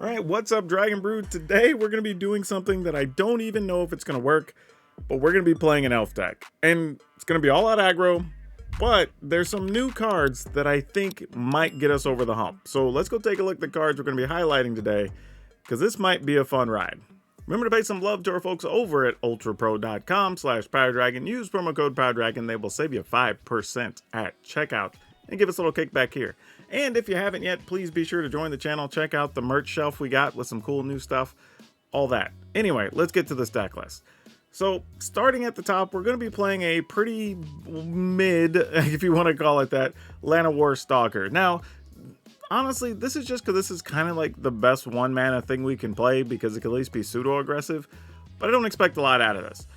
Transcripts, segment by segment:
Alright, what's up, Dragon Brood? Today we're going to be doing something that I don't even know if it's going to work, but we're going to be playing an elf deck. And it's going to be all out aggro, but there's some new cards that I think might get us over the hump. So let's go take a look at the cards we're going to be highlighting today, because this might be a fun ride. Remember to pay some love to our folks over at ultrapro.com/PowrDragn. Use promo code PowrDragn. They will save you 5% at checkout and give us a little kickback here. And if you haven't yet, please be sure to join the channel. Check out the merch shelf we got with some cool new stuff. All that. Anyway, let's get to this deck list. So, starting at the top, we're going to be playing a pretty mid, if you want to call it that, Llanowar Stalker. Now, honestly, this is just because this is kind of like the best one-mana thing we can play because it can at least be pseudo-aggressive, but I don't expect a lot out of this.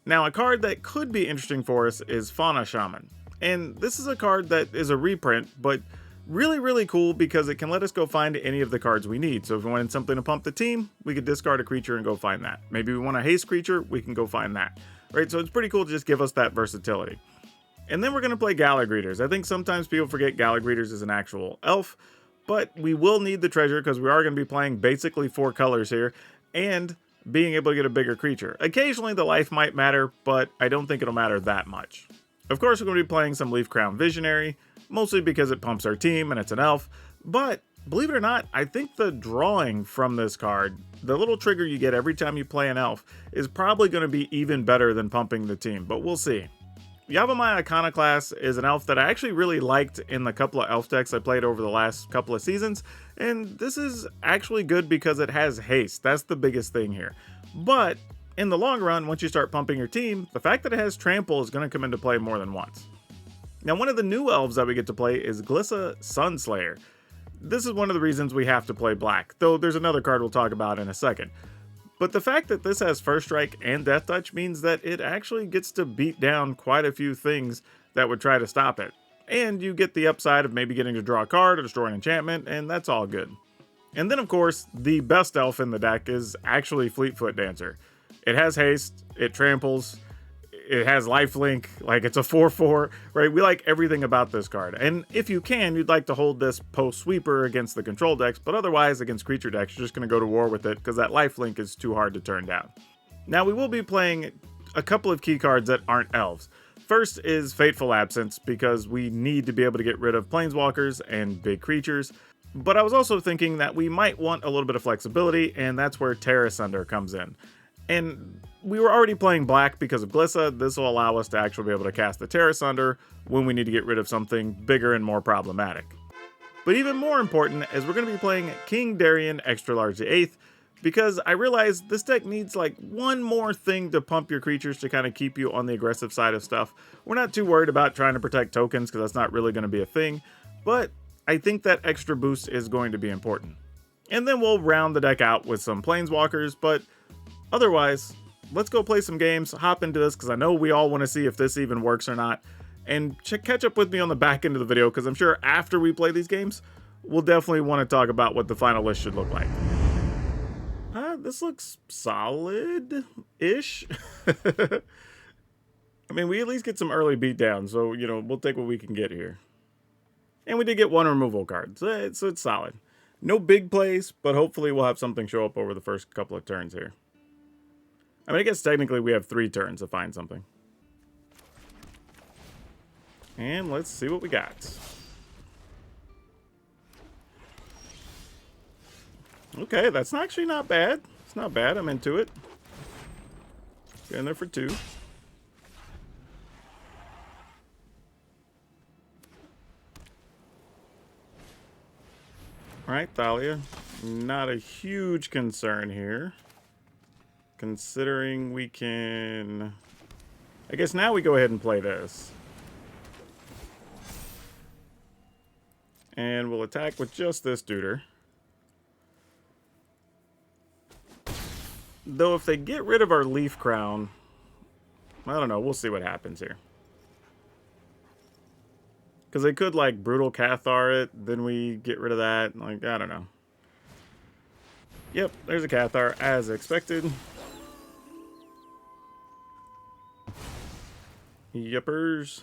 Now, a card that could be interesting for us is Fauna Shaman. And this is a card that is a reprint, but really cool because it can let us go find any of the cards we need. So if we wanted something to pump the team, we could discard a creature and go find that. Maybe we want a haste creature, we can go find that. Right? So it's pretty cool to just give us that versatility. And then we're going to play Gallagreeters. I think sometimes people forget Gallagreeters is an actual elf, but we will need the treasure because we are going to be playing basically 4 colors here and being able to get a bigger creature. Occasionally the life might matter, but I don't think it'll matter that much. Of course, we're going to be playing some Leaf Crown Visionary, mostly because it pumps our team and it's an elf, but believe it or not, I think the drawing from this card, the little trigger you get every time you play an elf, is probably going to be even better than pumping the team, but we'll see. Yavimaya Iconoclast is an elf that I actually really liked in the couple of elf decks I played over the last couple of seasons, and this is actually good because it has haste. That's the biggest thing here. But in the long run, once you start pumping your team, the fact that it has trample is going to come into play more than once. Now, one of the new elves that we get to play is Glissa Sunslayer. This is one of the reasons we have to play black, though there's another card we'll talk about in a second. But the fact that this has First Strike and Death Touch means that it actually gets to beat down quite a few things that would try to stop it. And you get the upside of maybe getting to draw a card or destroy an enchantment, and that's all good. And then, of course, the best elf in the deck is actually Fleetfoot Dancer. It has haste, it tramples, it has lifelink, like it's a 4/4, right? We like everything about this card. And if you can, you'd like to hold this post sweeper against the control decks, but otherwise against creature decks, you're just going to go to war with it because that lifelink is too hard to turn down. Now, we will be playing a couple of key cards that aren't elves. First is Fateful Absence, because we need to be able to get rid of planeswalkers and big creatures. But I was also thinking that we might want a little bit of flexibility, and that's where Terra Sunder comes in. And we were already playing black because of Glissa. This will allow us to actually be able to cast the Terra Sunder when we need to get rid of something bigger and more problematic. But even more important is we're going to be playing King Darien Extra Large the 8th, because I realized this deck needs like one more thing to pump your creatures to kind of keep you on the aggressive side of stuff. We're not too worried about trying to protect tokens because that's not really going to be a thing, but I think that extra boost is going to be important. And then we'll round the deck out with some planeswalkers, but otherwise, let's go play some games, hop into this, because I know we all want to see if this even works or not. And catch up with me on the back end of the video, because I'm sure after we play these games, we'll definitely want to talk about what the final list should look like. This looks solid-ish. I mean, we at least get some early beatdown, so, you know, we'll take what we can get here. And we did get one removal card, so it's solid. No big plays, but hopefully we'll have something show up over the first couple of turns here. I mean, I guess technically we have 3 turns to find something. And let's see what we got. Okay, that's actually not bad. It's not bad. I'm into it. Get in there for 2. Alright, Thalia. Not a huge concern here, considering we can... I guess now we go ahead and play this. And we'll attack with just this duder. Though if they get rid of our Leaf Crown, I don't know, we'll see what happens here. Because they could, like, Brutal Cathar it, then we get rid of that. Like, I don't know. Yep, there's a Cathar, as expected. Yippers.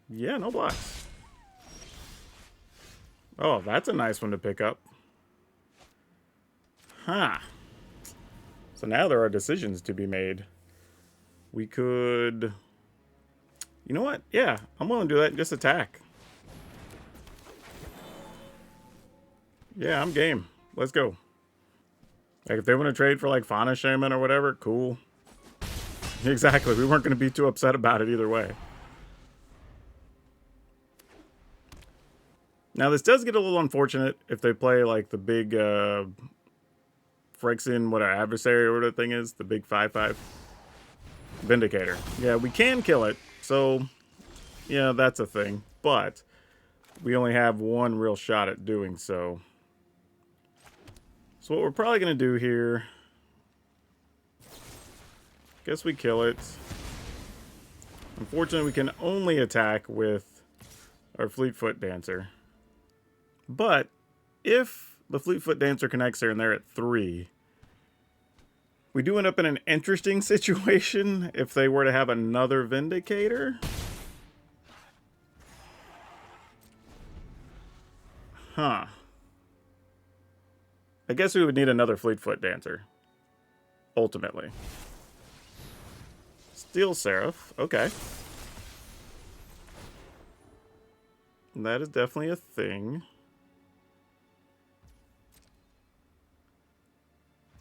Yeah, no blocks. Oh, that's a nice one to pick up. Huh. So now there are decisions to be made. We could... You know what? Yeah, I'm willing to do that and just attack. Yeah, I'm game. Let's go. Like, if they want to trade for, like, Fauna Shaman or whatever, cool. Exactly. We weren't going to be too upset about it either way. Now, this does get a little unfortunate if they play, like, the big Phyrexian, what our adversary or whatever the thing is. The big 5/5. Vindicator. Yeah, we can kill it. So, yeah, that's a thing. But we only have one real shot at doing so. So what we're probably going to do here... Guess we kill it. Unfortunately, we can only attack with our Fleetfoot Dancer. But if the Fleetfoot Dancer connects here and they're at 3, we do end up in an interesting situation if they were to have another Vindicator. Huh. I guess we would need another Fleetfoot Dancer. Ultimately. Steel Seraph. Okay. That is definitely a thing.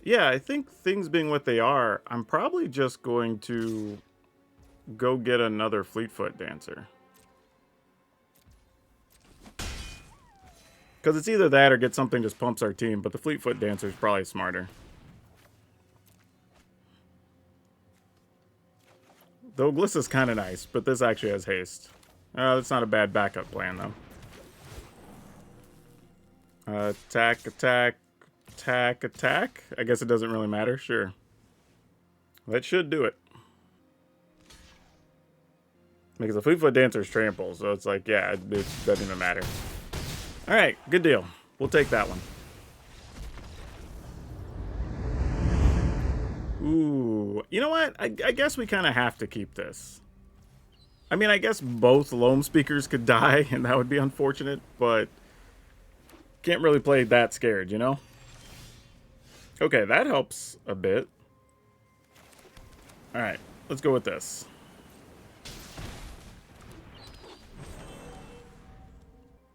Yeah, I think things being what they are, I'm probably just going to go get another Fleetfoot Dancer. Because it's either that or get something just pumps our team, but the Fleetfoot Dancer is probably smarter. Though Glissa's kind of nice, but this actually has haste. That's not a bad backup plan, though. Attack, attack, attack, attack. I guess it doesn't really matter. Sure. That should do it. Because the Fleetfoot Dancer's trample, so it's like, yeah, it doesn't even matter. Alright, good deal. We'll take that one. Ooh, you know what? I guess we kind of have to keep this. I mean, I guess both Loam Speakers could die, and that would be unfortunate, but can't really play that scared, you know? Okay, that helps a bit. Alright, let's go with this.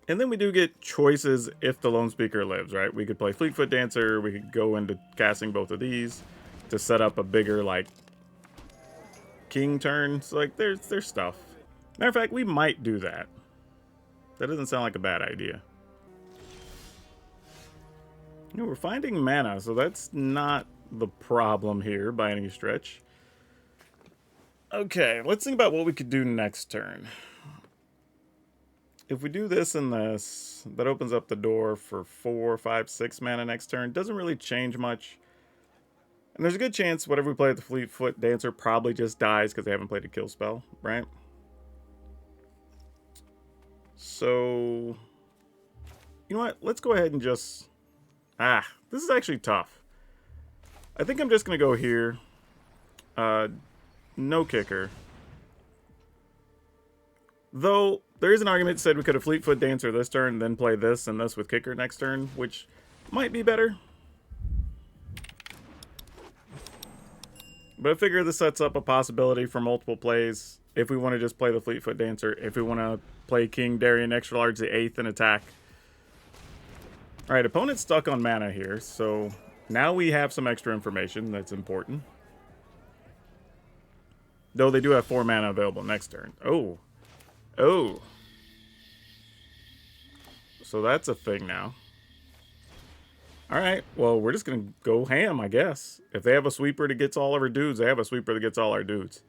And then we do get choices if the Lone Speaker lives, right? We could play Fleetfoot Dancer, we could go into casting both of these to set up a bigger, like, king turn. So, like, there's stuff. Matter of fact, we might do that. That doesn't sound like a bad idea. You know, we're finding mana, so that's not the problem here by any stretch. Okay, let's think about what we could do next turn. If we do this and this, that opens up the door for 4, 5, 6 mana next turn. Doesn't really change much. And there's a good chance whatever we play with the Fleetfoot Dancer probably just dies because they haven't played a kill spell, right? So, you know what? Let's go ahead and just... this is actually tough. I think I'm just going to go here. No kicker. Though, there is an argument that said we could have Fleetfoot Dancer this turn, then play this and this with kicker next turn, which might be better. But I figure this sets up a possibility for multiple plays if we want to just play the Fleetfoot Dancer, if we want to play King Darien Extra Large the 8th and attack. Alright, opponent's stuck on mana here, so now we have some extra information that's important. Though they do have 4 mana available next turn. Oh. Oh. So that's a thing now. Alright, well, we're just going to go ham, I guess. If they have a sweeper that gets all of our dudes, they have a sweeper that gets all our dudes.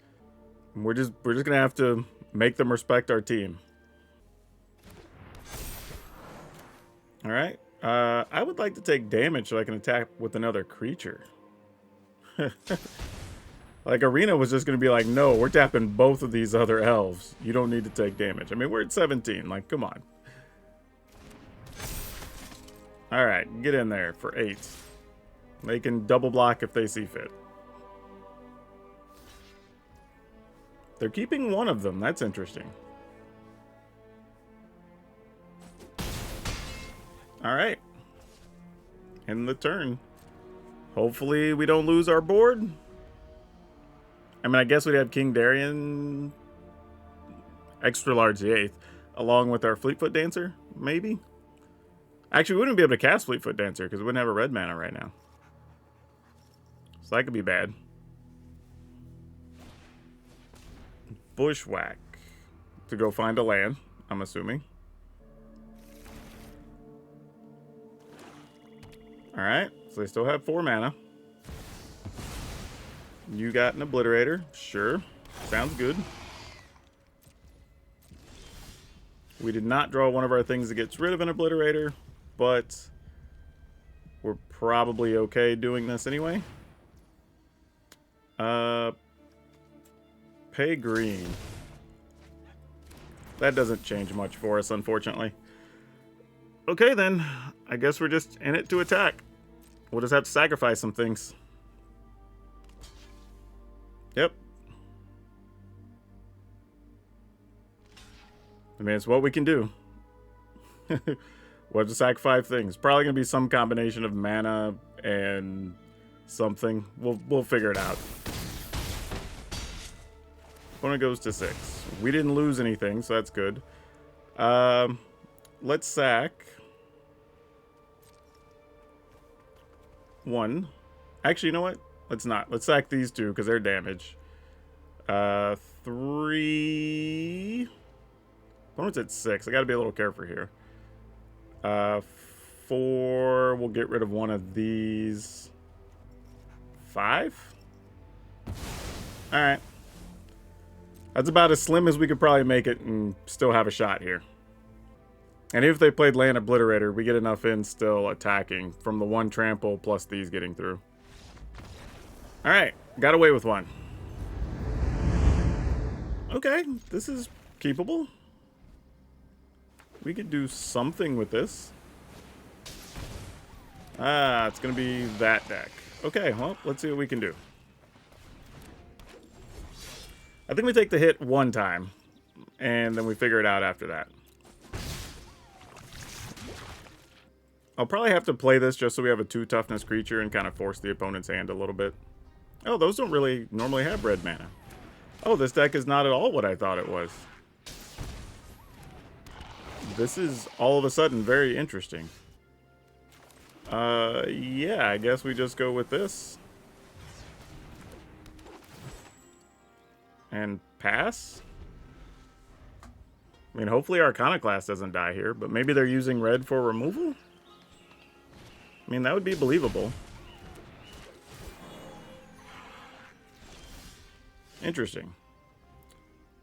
And we're just going to have to make them respect our team. Alright. I would like to take damage so I can attack with another creature. Like, Arena was just going to be like, no, we're tapping both of these other elves. You don't need to take damage. I mean, we're at 17. Like, come on. Alright, get in there for 8. They can double block if they see fit. They're keeping one of them. That's interesting. All right. End the turn. Hopefully we don't lose our board. I mean, I guess we'd have King Darien, extra large the 8th, along with our Fleetfoot Dancer, maybe? Actually, we wouldn't be able to cast Fleetfoot Dancer because we wouldn't have a red mana right now. So that could be bad. Bushwhack to go find a land, I'm assuming. Alright, so they still have 4 mana. You got an Obliterator. Sure. Sounds good. We did not draw one of our things that gets rid of an Obliterator, but we're probably okay doing this anyway. Pay green. That doesn't change much for us, unfortunately. Okay, then. I guess we're just in it to attack. We'll just have to sacrifice some things. Yep. I mean, it's what we can do. We'll have to sacrifice things. Probably going to be some combination of mana and something. We'll figure it out. Opponent goes to 6. We didn't lose anything, so that's good. Let's sack 1. Actually, you know what? Let's not. Let's sack these 2 because they're damage. 3. Opponent's at 6. I got to be a little careful here. 4. We'll get rid of one of these. 5. All right. That's about as slim as we could probably make it and still have a shot here. And if they played Land Obliterator, we get enough in still attacking from the 1 trample plus these getting through. All right, got away with 1. Okay, this is keepable. We could do something with this. Ah, it's going to be that deck. Okay, well, let's see what we can do. I think we take the hit 1 time, and then we figure it out after that. I'll probably have to play this just so we have a 2 toughness creature and kind of force the opponent's hand a little bit. Oh, those don't really normally have red mana. Oh, this deck is not at all what I thought it was. This is all of a sudden very interesting. Yeah, I guess we just go with this. And pass? I mean, hopefully Arcanoclast doesn't die here, but maybe they're using red for removal? I mean, that would be believable. Interesting.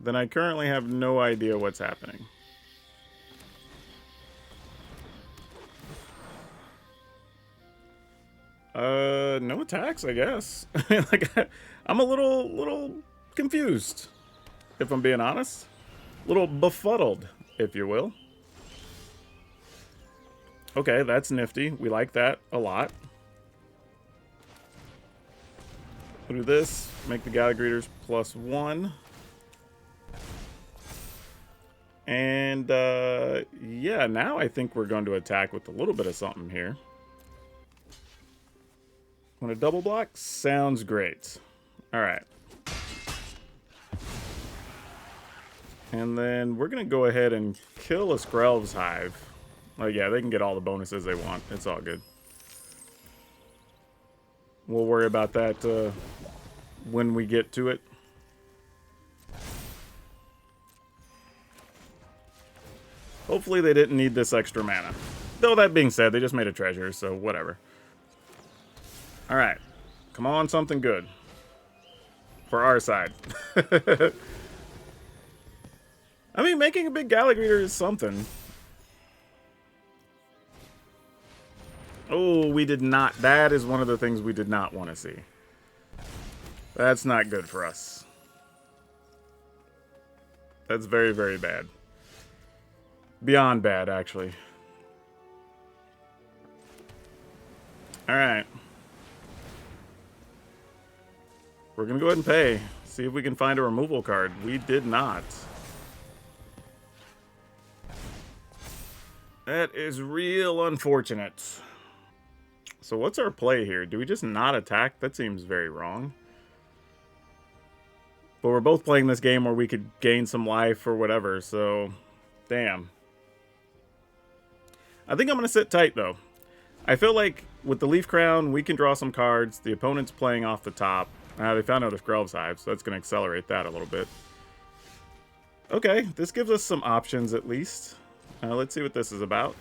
Then I currently have no idea what's happening. No attacks, I guess. Like, I'm a little confused, if I'm being honest. A little befuddled, if you will. Okay, that's nifty. We like that a lot. We'll do this. Make the Gala Greeters +1. And, yeah, now I think we're going to attack with a little bit of something here. Want a double block? Sounds great. All right. And then we're going to go ahead and kill a Skrelv's Hive. Oh, yeah, they can get all the bonuses they want. It's all good. We'll worry about that when we get to it. Hopefully they didn't need this extra mana. Though that being said, they just made a treasure, so whatever. Alright. Come on, something good. For our side. I mean, making a big Gala Greeter is something. Oh, we did not. That is one of the things we did not want to see. That's not good for us. That's very, very bad. Beyond bad, actually. Alright. We're going to go ahead and pay. See if we can find a removal card. We did not. That is real unfortunate. So what's our play here? Do we just not attack? That seems very wrong. But we're both playing this game where we could gain some life or whatever, so... Damn. I think I'm going to sit tight, though. I feel like with the Leaf Crown, we can draw some cards. The opponent's playing off the top. They found out there's Elves Hive, so that's going to accelerate that a little bit. Okay, this gives us some options at least. Let's see what this is about.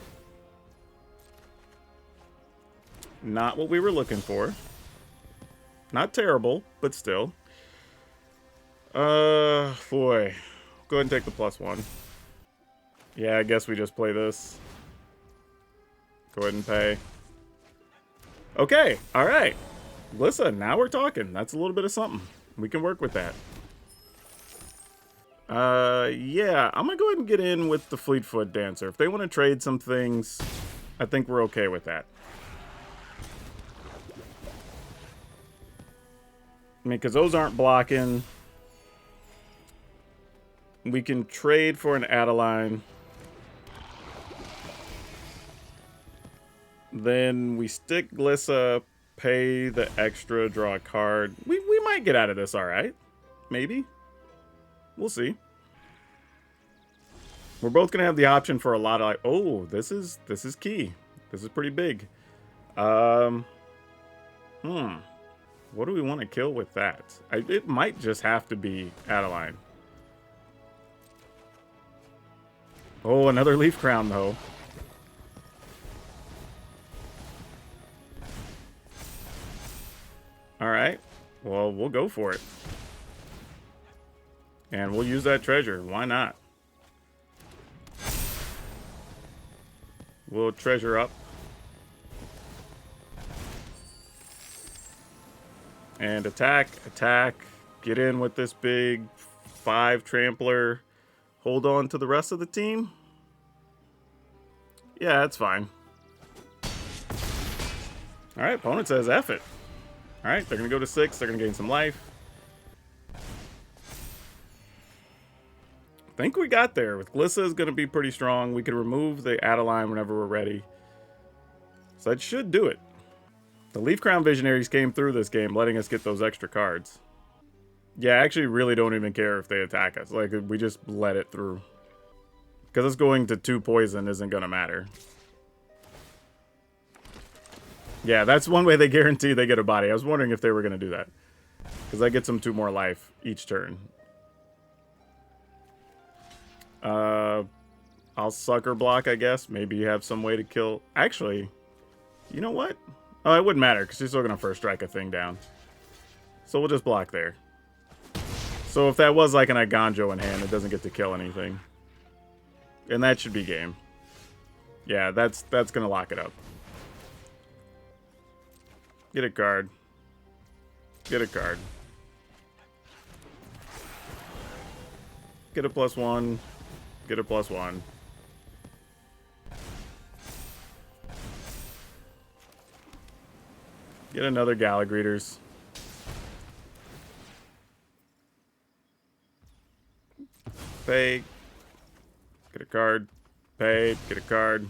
Not what we were looking for. Not terrible, but still. Boy. Go ahead and take the +1. Yeah, I guess we just play this. Go ahead and pay. Okay, alright. Listen, now we're talking. That's a little bit of something. We can work with that. Yeah, I'm gonna go ahead and get in with the Fleetfoot Dancer. If they want to trade some things, I think we're okay with that. I mean, because those aren't blocking. We can trade for an Adeline. Then we stick Glissa, pay the extra, draw a card. We might get out of this alright. Maybe. We'll see. We're both going to have the option for a lot of like, oh, this is key. This is pretty big. What do we want to kill with that? It might just have to be Adeline. Oh, another Leaf Crown, though. Alright. Well, we'll go for it. And we'll use that treasure. Why not? We'll treasure up. And attack, attack. Get in with this big 5 trampler. Hold on to the rest of the team. Yeah, that's fine. Alright, opponent says F it. Alright, they're going to go to 6. They're going to gain some life. I think we got there. With Glissa is going to be pretty strong. We can remove the Adeline whenever we're ready. So that should do it. The Leaf Crown Visionaries came through this game, letting us get those extra cards. Yeah, I actually really don't even care if they attack us. Like, we just let it through. Because us going to 2 poison isn't going to matter. Yeah, that's one way they guarantee they get a body. I was wondering if they were going to do that. Because that gets them 2 more life each turn. I'll sucker block, I guess. Maybe you have some way to kill... Actually, you know what? Oh, it wouldn't matter, because she's still going to first strike a thing down. So we'll just block there. So if that was like an Iganjo in hand, it doesn't get to kill anything. And that should be game. Yeah, that's going to lock it up. Get a card. Get a card. Get a +1. Get a +1. Get another Galagreeters. Pay. Get a card. Pay. Get a card.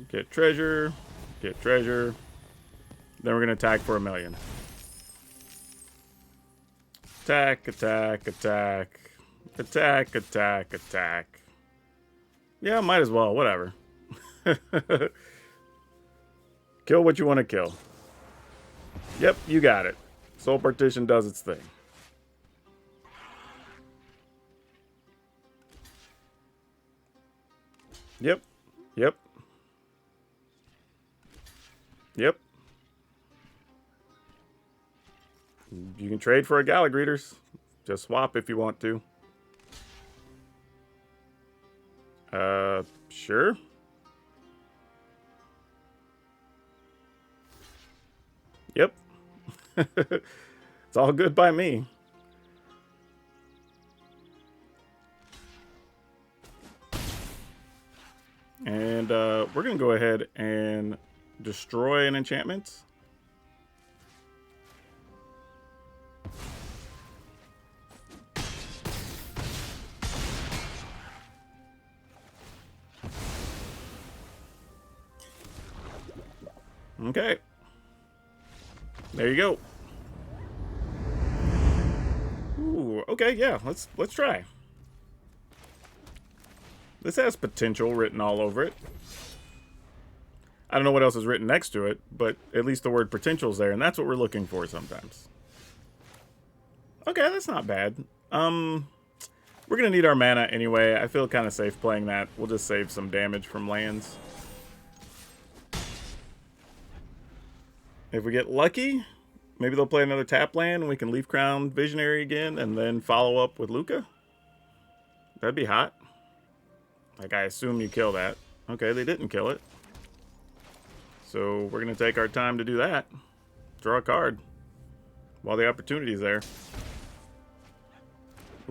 Get treasure. Get treasure. Then we're going to attack for 1,000,000. Attack, attack, attack. Attack, attack, attack. Yeah, might as well. Whatever. Kill what you want to kill. Yep, you got it. Soul Partition does its thing. Yep. Yep. Yep. You can trade for a Galagreeters. Just swap if you want to. Sure. Yep. It's all good by me. And we're going to go ahead and destroy an enchantment. Okay. There you go. Ooh, okay, yeah, let's try. This has potential written all over it. I don't know what else is written next to it, but at least the word potential's there, and that's what we're looking for sometimes. Okay, that's not bad. We're gonna need our mana anyway. I feel kind of safe playing that. We'll just save some damage from lands. If we get lucky, maybe they'll play another tap land and we can Leaf Crown Visionary again and then follow up with Luca. That'd be hot. Like, I assume you kill that. Okay, they didn't kill it. So we're going to take our time to do that. Draw a card while the opportunity's there.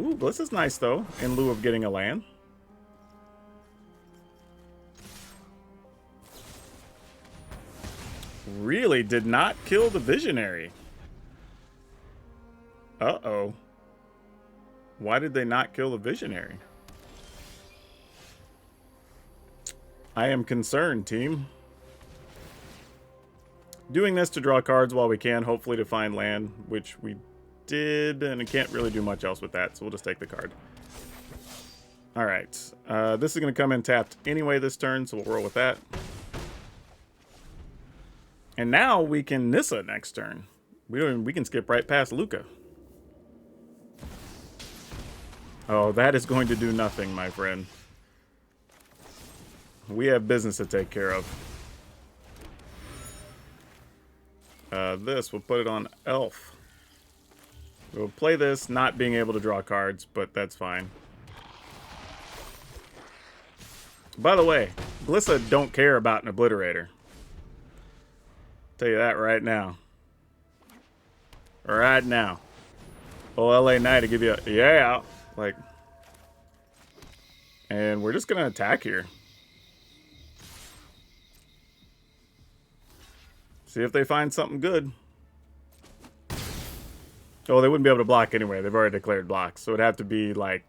Ooh, this is nice, though, in lieu of getting a land. Really did not kill the Visionary. Uh-oh. Why did they not kill the Visionary? I am concerned, team. Doing this to draw cards while we can, hopefully to find land, which we did, and I can't really do much else with that, so we'll just take the card. Alright, this is going to come in tapped anyway this turn, so we'll roll with that. And now we can Nissa next turn. We can skip right past Luca. Oh, that is going to do nothing, my friend. We have business to take care of. This, we'll put it on Elf. We'll play this, not being able to draw cards, but that's fine. By the way, Glissa don't care about an Obliterator. Tell you that right now. Right now. Oh, LA Knight to give you a yeah. Like, and we're just gonna attack here. See if they find something good. Oh, they wouldn't be able to block anyway. They've already declared blocks. So it'd have to be like,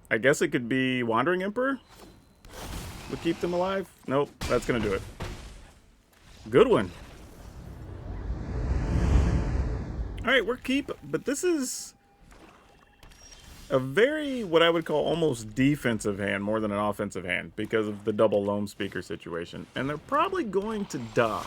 I guess it could be Wandering Emperor would keep them alive. Nope, that's gonna do it. Good one. Alright, we're keep, but this is a very, what I would call almost defensive hand more than an offensive hand because of the double Loam Speaker situation. And they're probably going to die.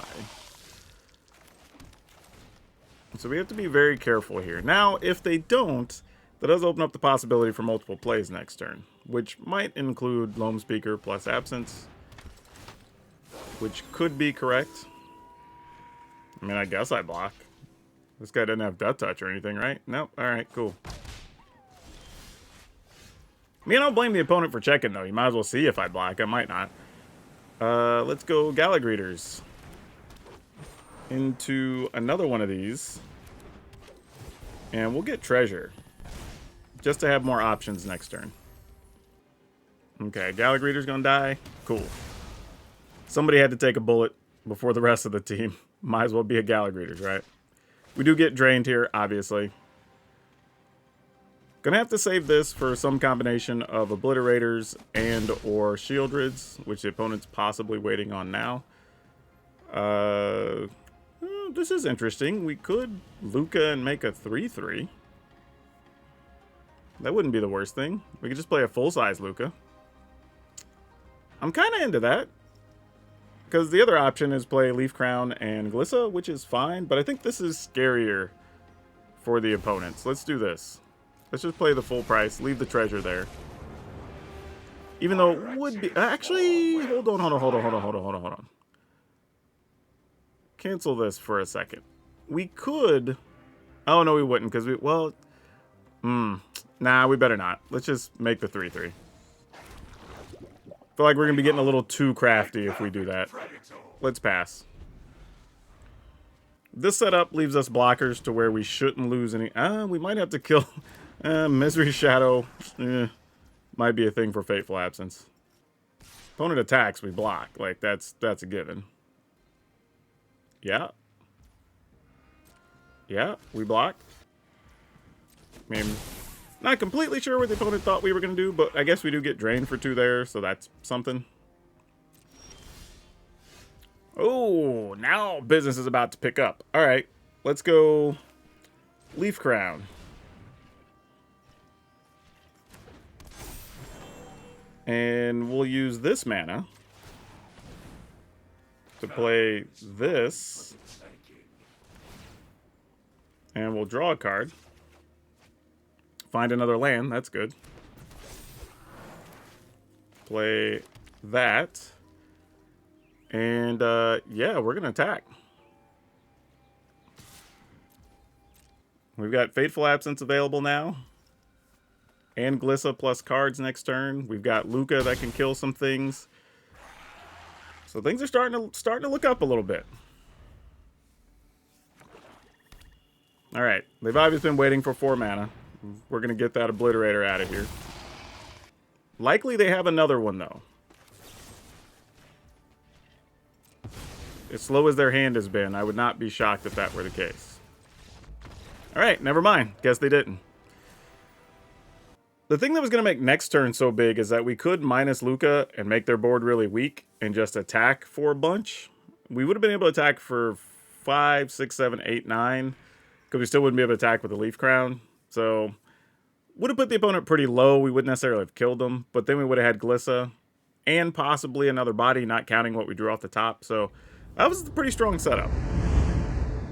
So we have to be very careful here. Now, if they don't, that does open up the possibility for multiple plays next turn, which might include Loam Speaker plus Absence, which could be correct. I mean, I guess I block. This guy doesn't have Death Touch or anything, right? Nope. Alright, cool. I mean, I don't blame the opponent for checking, though. You might as well see if I block. I might not. Let's go Galagreeters into another one of these. And we'll get Treasure. Just to have more options next turn. Okay, Galagreeter's gonna die. Cool. Somebody had to take a bullet before the rest of the team. Might as well be a Galagreeters, right? We do get drained here, obviously. Gonna have to save this for some combination of Obliterators and or Shieldrids, which the opponent's possibly waiting on now. This is interesting. We could Luca and make a 3/3. That wouldn't be the worst thing. We could just play a full-size Luca. I'm kind of into that. Because the other option is play Leaf Crown and Glissa, which is fine. But I think this is scarier for the opponents. Let's do this. Let's just play the full price. Leave the treasure there. Even though it would be... Actually, hold on. Cancel this for a second. We could... Oh, no, we wouldn't. Because we... Well... Nah, we better not. Let's just make the 3/3. Feel like we're going to be getting a little too crafty if we do that. Let's pass. This setup leaves us blockers to where we shouldn't lose any... we might have to kill... Misery Shadow. Might be a thing for Fateful Absence. Opponent attacks, we block. Like, that's a given. Yeah. Yeah, we block. I mean... Not completely sure what the opponent thought we were going to do, but I guess we do get drained for 2 there, so that's something. Oh, now business is about to pick up. All right, let's go Leaf Crown. And we'll use this mana to play this. And we'll draw a card. Find another land, that's good. Play that. And, yeah, we're going to attack. We've got Fateful Absence available now. And Glissa plus cards next turn. We've got Luca that can kill some things. So things are starting to look up a little bit. All right, they've obviously been waiting for 4 mana. We're going to get that Obliterator out of here. Likely they have another one, though. As slow as their hand has been, I would not be shocked if that were the case. All right, never mind. Guess they didn't. The thing that was going to make next turn so big is that we could minus Luca and make their board really weak and just attack for a bunch. We would have been able to attack for 5, 6, 7, 8, 9. Because we still wouldn't be able to attack with the Leaf Crown. So, would have put the opponent pretty low. We wouldn't necessarily have killed them. But then we would have had Glissa. And possibly another body, not counting what we drew off the top. So, that was a pretty strong setup.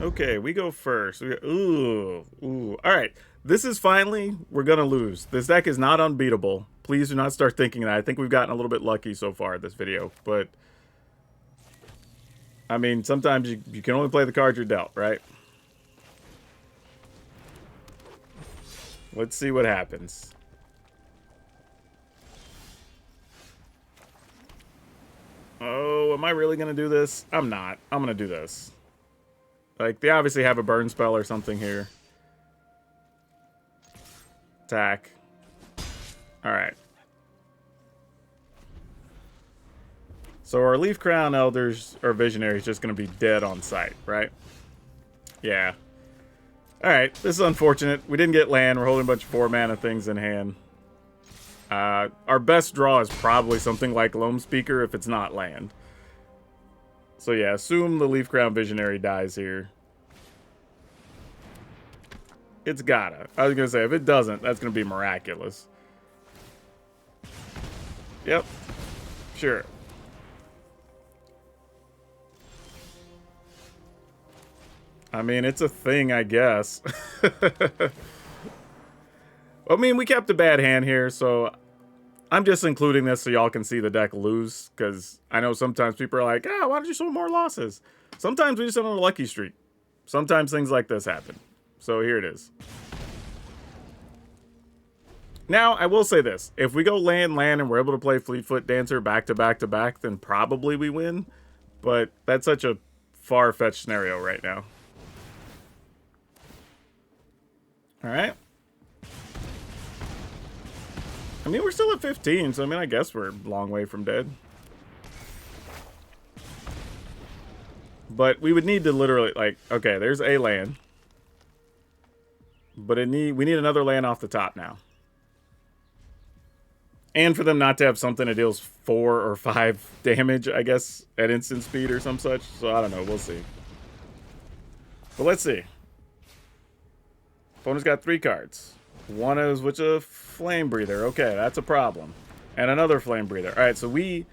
Okay, we go first. Ooh. Alright, this is finally, we're going to lose. This deck is not unbeatable. Please do not start thinking that. I think we've gotten a little bit lucky so far in this video. But, I mean, sometimes you can only play the cards you're dealt, right? Let's see what happens. Oh, am I really going to do this? I'm not. I'm going to do this. Like, they obviously have a burn spell or something here. Attack. Alright. So our Leaf Crown Elders or Visionaries just going to be dead on sight, right? Yeah. Alright, this is unfortunate. We didn't get land. We're holding a bunch of 4 mana things in hand. Our best draw is probably something like Loam Speaker if it's not land. So yeah, assume the Leaf Crown Visionary dies here. It's gotta. I was gonna say, if it doesn't, that's gonna be miraculous. Yep. Sure. I mean, it's a thing, I guess. I mean, we kept a bad hand here, so I'm just including this so y'all can see the deck lose, because I know sometimes people are like, why don't you show more losses? Sometimes we just on a lucky streak. Sometimes things like this happen. So here it is. Now, I will say this. If we go land, and we're able to play Fleetfoot Dancer back to back to back, then probably we win. But that's such a far-fetched scenario right now. Alright. I mean, we're still at 15, so I mean, I guess we're a long way from dead. But we would need to literally, like, okay, there's a land. But we need another land off the top now. And for them not to have something that deals 4 or 5 damage, I guess, at instant speed or some such. So I don't know, we'll see. But let's see. Opponent's got 3 cards. One is which a Flame Breather. Okay, that's a problem. And another Flame Breather. Alright, so we...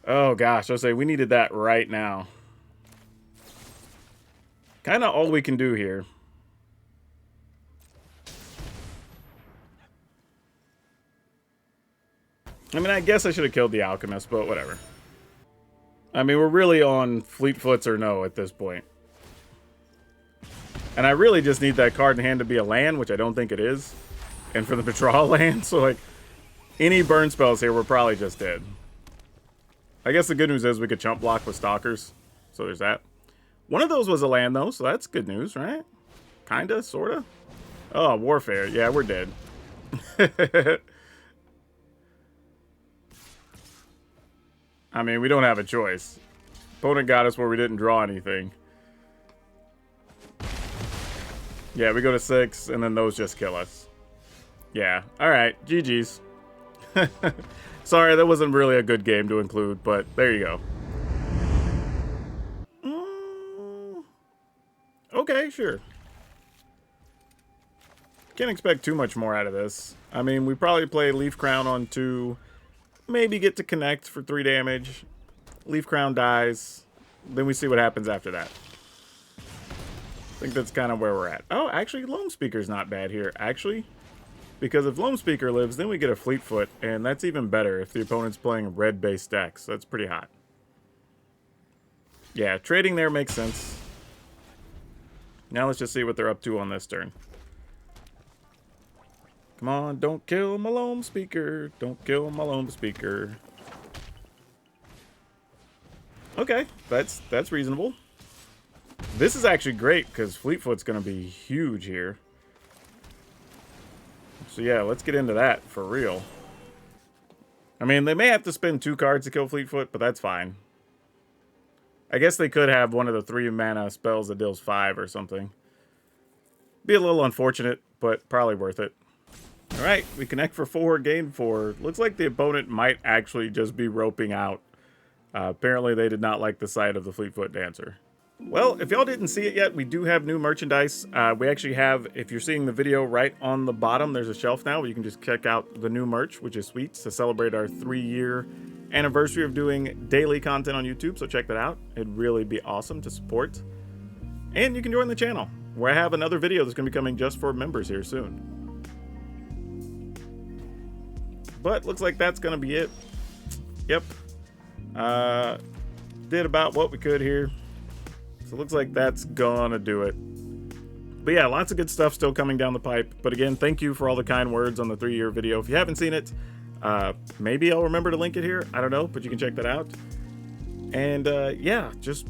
Oh gosh, I'll say we needed that right now. Kind of all we can do here. I mean, I guess I should have killed the Alchemist, but whatever. I mean, we're really on Fleetfoots or no at this point. And I really just need that card in hand to be a land, which I don't think it is. And for them to draw a land, so like, any burn spells here, we're probably just dead. I guess the good news is we could chump block with Stalkers. So there's that. One of those was a land, though, so that's good news, right? Kinda, sorta. Oh, Warfare. Yeah, we're dead. I mean, we don't have a choice. Opponent got us where we didn't draw anything. Yeah, we go to 6, and then those just kill us. Yeah, alright, GG's. Sorry, that wasn't really a good game to include, but there you go. sure. Can't expect too much more out of this. I mean, we probably play Leaf Crown on 2, maybe get to connect for 3 damage. Leaf Crown dies, then we see what happens after that. I think that's kind of where we're at. Oh, actually, Loam Speaker's not bad here, actually. Because if Loam Speaker lives, then we get a Fleetfoot, and that's even better if the opponent's playing red-based decks. That's pretty hot. Yeah, trading there makes sense. Now let's just see what they're up to on this turn. Come on, don't kill my Loam Speaker. Don't kill my Loam Speaker. Okay, that's reasonable. This is actually great because Fleetfoot's going to be huge here. So yeah, let's get into that for real. I mean, they may have to spend 2 cards to kill Fleetfoot, but that's fine. I guess they could have one of the 3 mana spells that deals 5 or something. Be a little unfortunate, but probably worth it. Alright, we connect for 4, gain 4. Looks like the opponent might actually just be roping out. Apparently they did not like the sight of the Fleetfoot Dancer. Well, if y'all didn't see it yet, we do have new merchandise. We actually have, if you're seeing the video right on the bottom, there's a shelf now where you can just check out the new merch, which is sweet, to celebrate our 3-year anniversary of doing daily content on YouTube, so check that out. It'd really be awesome to support. And you can join the channel, where I have another video that's going to be coming just for members here soon. But looks like that's going to be it. Yep. Did about what we could here. So it looks like that's gonna do it. But yeah, lots of good stuff still coming down the pipe. But again, thank you for all the kind words on the 3-year video. If you haven't seen it, maybe I'll remember to link it here. I don't know, but you can check that out. And yeah, just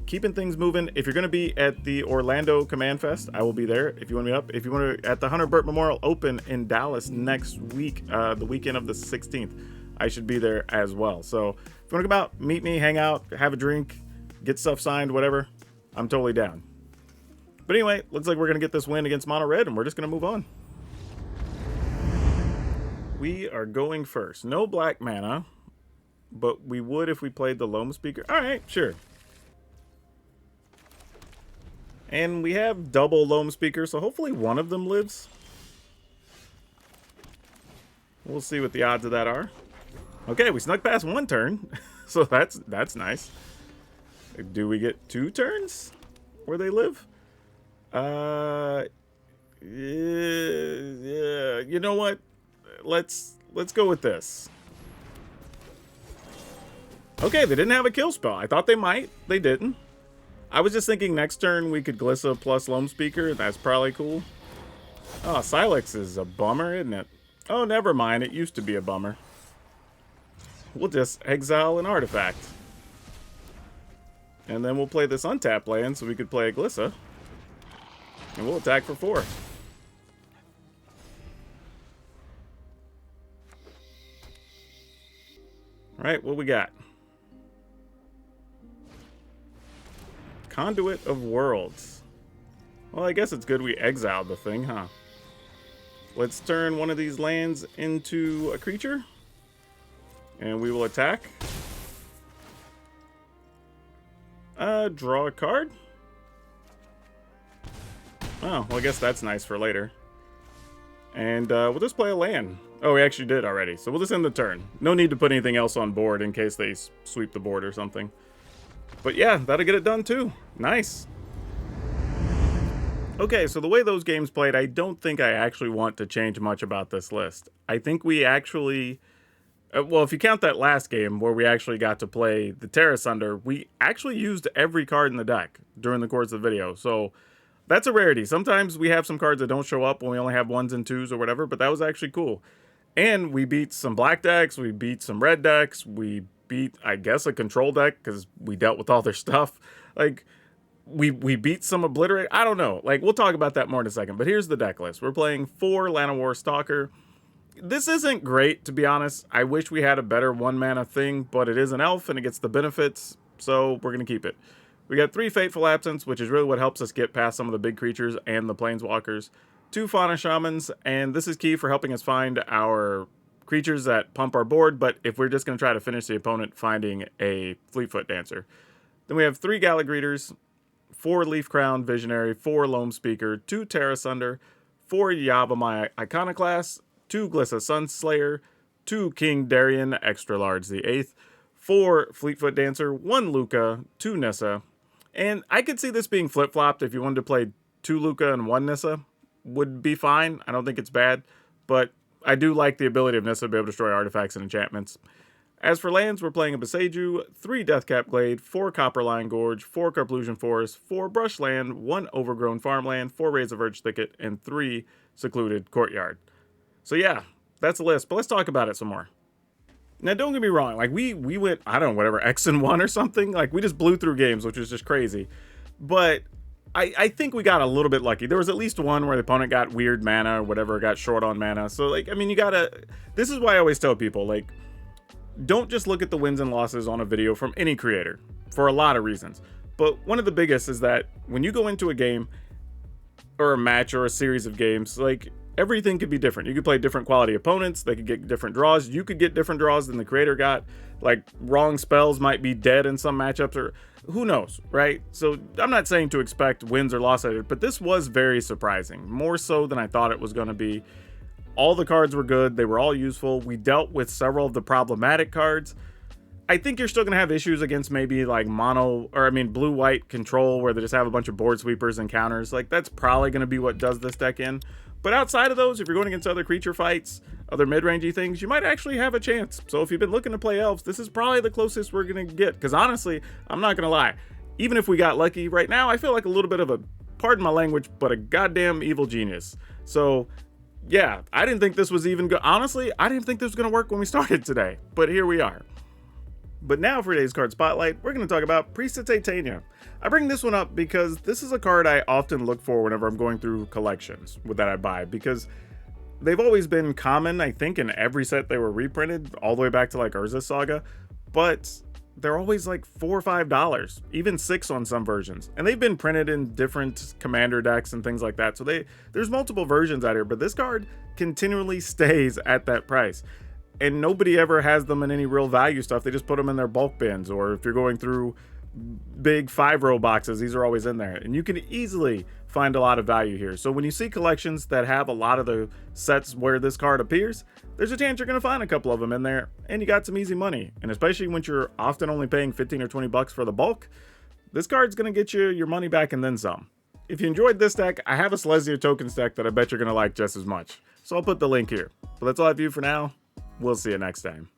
keeping things moving. If you're going to be at the Orlando Command Fest, I will be there. If you want me up, if you want to, at the Hunter Burt Memorial Open in Dallas next week, the weekend of the 16th, I should be there as well. So if you want to come out, meet me, hang out, have a drink, get stuff signed, whatever, I'm totally down. But anyway, looks like we're going to get this win against Mono Red, and we're just going to move on. We are going first. No black mana, but we would if we played the Loam Speaker. All right, sure. And we have double Loam Speaker, so hopefully one of them lives. We'll see what the odds of that are. Okay, we snuck past 1 turn, so that's nice. Do we get 2 turns where they live? Yeah, you know what? Let's go with this. Okay, they didn't have a kill spell. I thought they might. They didn't. I was just thinking next turn we could Glissa plus Loam Speaker. That's probably cool. Oh, Silex is a bummer, isn't it? Oh, never mind. It used to be a bummer. We'll just exile an artifact. And then we'll play this untap land so we could play a Glissa. And we'll attack for 4. Alright, what we got? Conduit of Worlds. Well, I guess it's good we exiled the thing, huh? Let's turn one of these lands into a creature. And we will attack. Draw a card. Oh, well, I guess that's nice for later. And we'll just play a land. Oh, we actually did already. So we'll just end the turn. No need to put anything else on board in case they sweep the board or something. But yeah, that'll get it done too. Nice. Okay, so the way those games played, I don't think I actually want to change much about this list. I think we actually... well, if you count that last game where we actually got to play the Terra Sunder, we actually used every card in the deck during the course of the video. So that's a rarity. Sometimes we have some cards that don't show up when we only have 1s and 2s or whatever, but that was actually cool. And we beat some black decks, we beat some red decks, we beat, I guess, a control deck because we dealt with all their stuff. Like, we beat some Obliterate. I don't know. Like, we'll talk about that more in a second. But here's the deck list. We're playing 4 Llanowar Stalker. This isn't great, to be honest. I wish we had a better 1-mana thing, but it is an elf and it gets the benefits, so we're going to keep it. We got 3 Fateful Absence, which is really what helps us get past some of the big creatures and the planeswalkers. 2 Fauna Shamans, and this is key for helping us find our creatures that pump our board, but if we're just going to try to finish the opponent finding a Fleetfoot Dancer. Then we have 3 Gallagreeters, 4 Leaf Crown Visionary, 4 Loam Speaker, 2 Terra Sunder, 4 Yavimaya Iconoclast, 2 Glissa Sunslayer, 2 King Darien Extra Large the 8th, 4 Fleetfoot Dancer, 1 Luca, 2 Nissa. And I could see this being flip-flopped if you wanted to play 2 Luca and 1 Nissa. Would be fine. I don't think it's bad. But I do like the ability of Nissa to be able to destroy artifacts and enchantments. As for lands, we're playing a Boseiju, 3 Deathcap Glade, 4 Copperline Gorge, 4 Carplusion Forest, 4 Brushland, 1 Overgrown Farmland, 4 Rays of Verge Thicket, and 3 Secluded Courtyard. So yeah, that's a list, but let's talk about it some more. Now, don't get me wrong, like, we went, I don't know, whatever, X and 1 or something. Like, we just blew through games, which was just crazy. But I think we got a little bit lucky. There was at least one where the opponent got weird mana or whatever, got short on mana. So, like, I mean, you gotta, this is why I always tell people, like, don't just look at the wins and losses on a video from any creator, for a lot of reasons. But one of the biggest is that when you go into a game, or a match, or a series of games, like, everything could be different. You could play different quality opponents. They could get different draws. You could get different draws than the creator got. Like, wrong spells might be dead in some matchups, or who knows, right? So I'm not saying to expect wins or losses, but this was very surprising. More so than I thought it was going to be. All the cards were good. They were all useful. We dealt with several of the problematic cards. I think you're still going to have issues against maybe like blue-white control, where they just have a bunch of board sweepers and counters. Like, that's probably going to be what does this deck in. But outside of those, if you're going against other creature fights, other mid-rangey things, you might actually have a chance. So if you've been looking to play Elves, this is probably the closest we're going to get. Because honestly, I'm not going to lie. Even if we got lucky, right now, I feel like a little bit of a, pardon my language, but a goddamn evil genius. So yeah, I didn't think this was even good. Honestly, I didn't think this was going to work when we started today. But here we are. But now for today's card spotlight, we're going to talk about Priestess Titania. I bring this one up because this is a card I often look for whenever I'm going through collections that I buy, because they've always been common, I think, in every set they were reprinted, all the way back to like Urza Saga, but they're always like $4 or $5, even $6 on some versions. And they've been printed in different commander decks and things like that, so there's multiple versions out here, but this card continually stays at that price. And nobody ever has them in any real value stuff. They just put them in their bulk bins, or if you're going through big 5-row boxes, these are always in there. And you can easily find a lot of value here. So when you see collections that have a lot of the sets where this card appears, there's a chance you're going to find a couple of them in there, and you got some easy money. And especially when you're often only paying 15 or 20 bucks for the bulk, this card's going to get you your money back and then some. If you enjoyed this deck, I have a Celestia Tokens deck that I bet you're going to like just as much. So I'll put the link here. But that's all I have for you for now. We'll see you next time.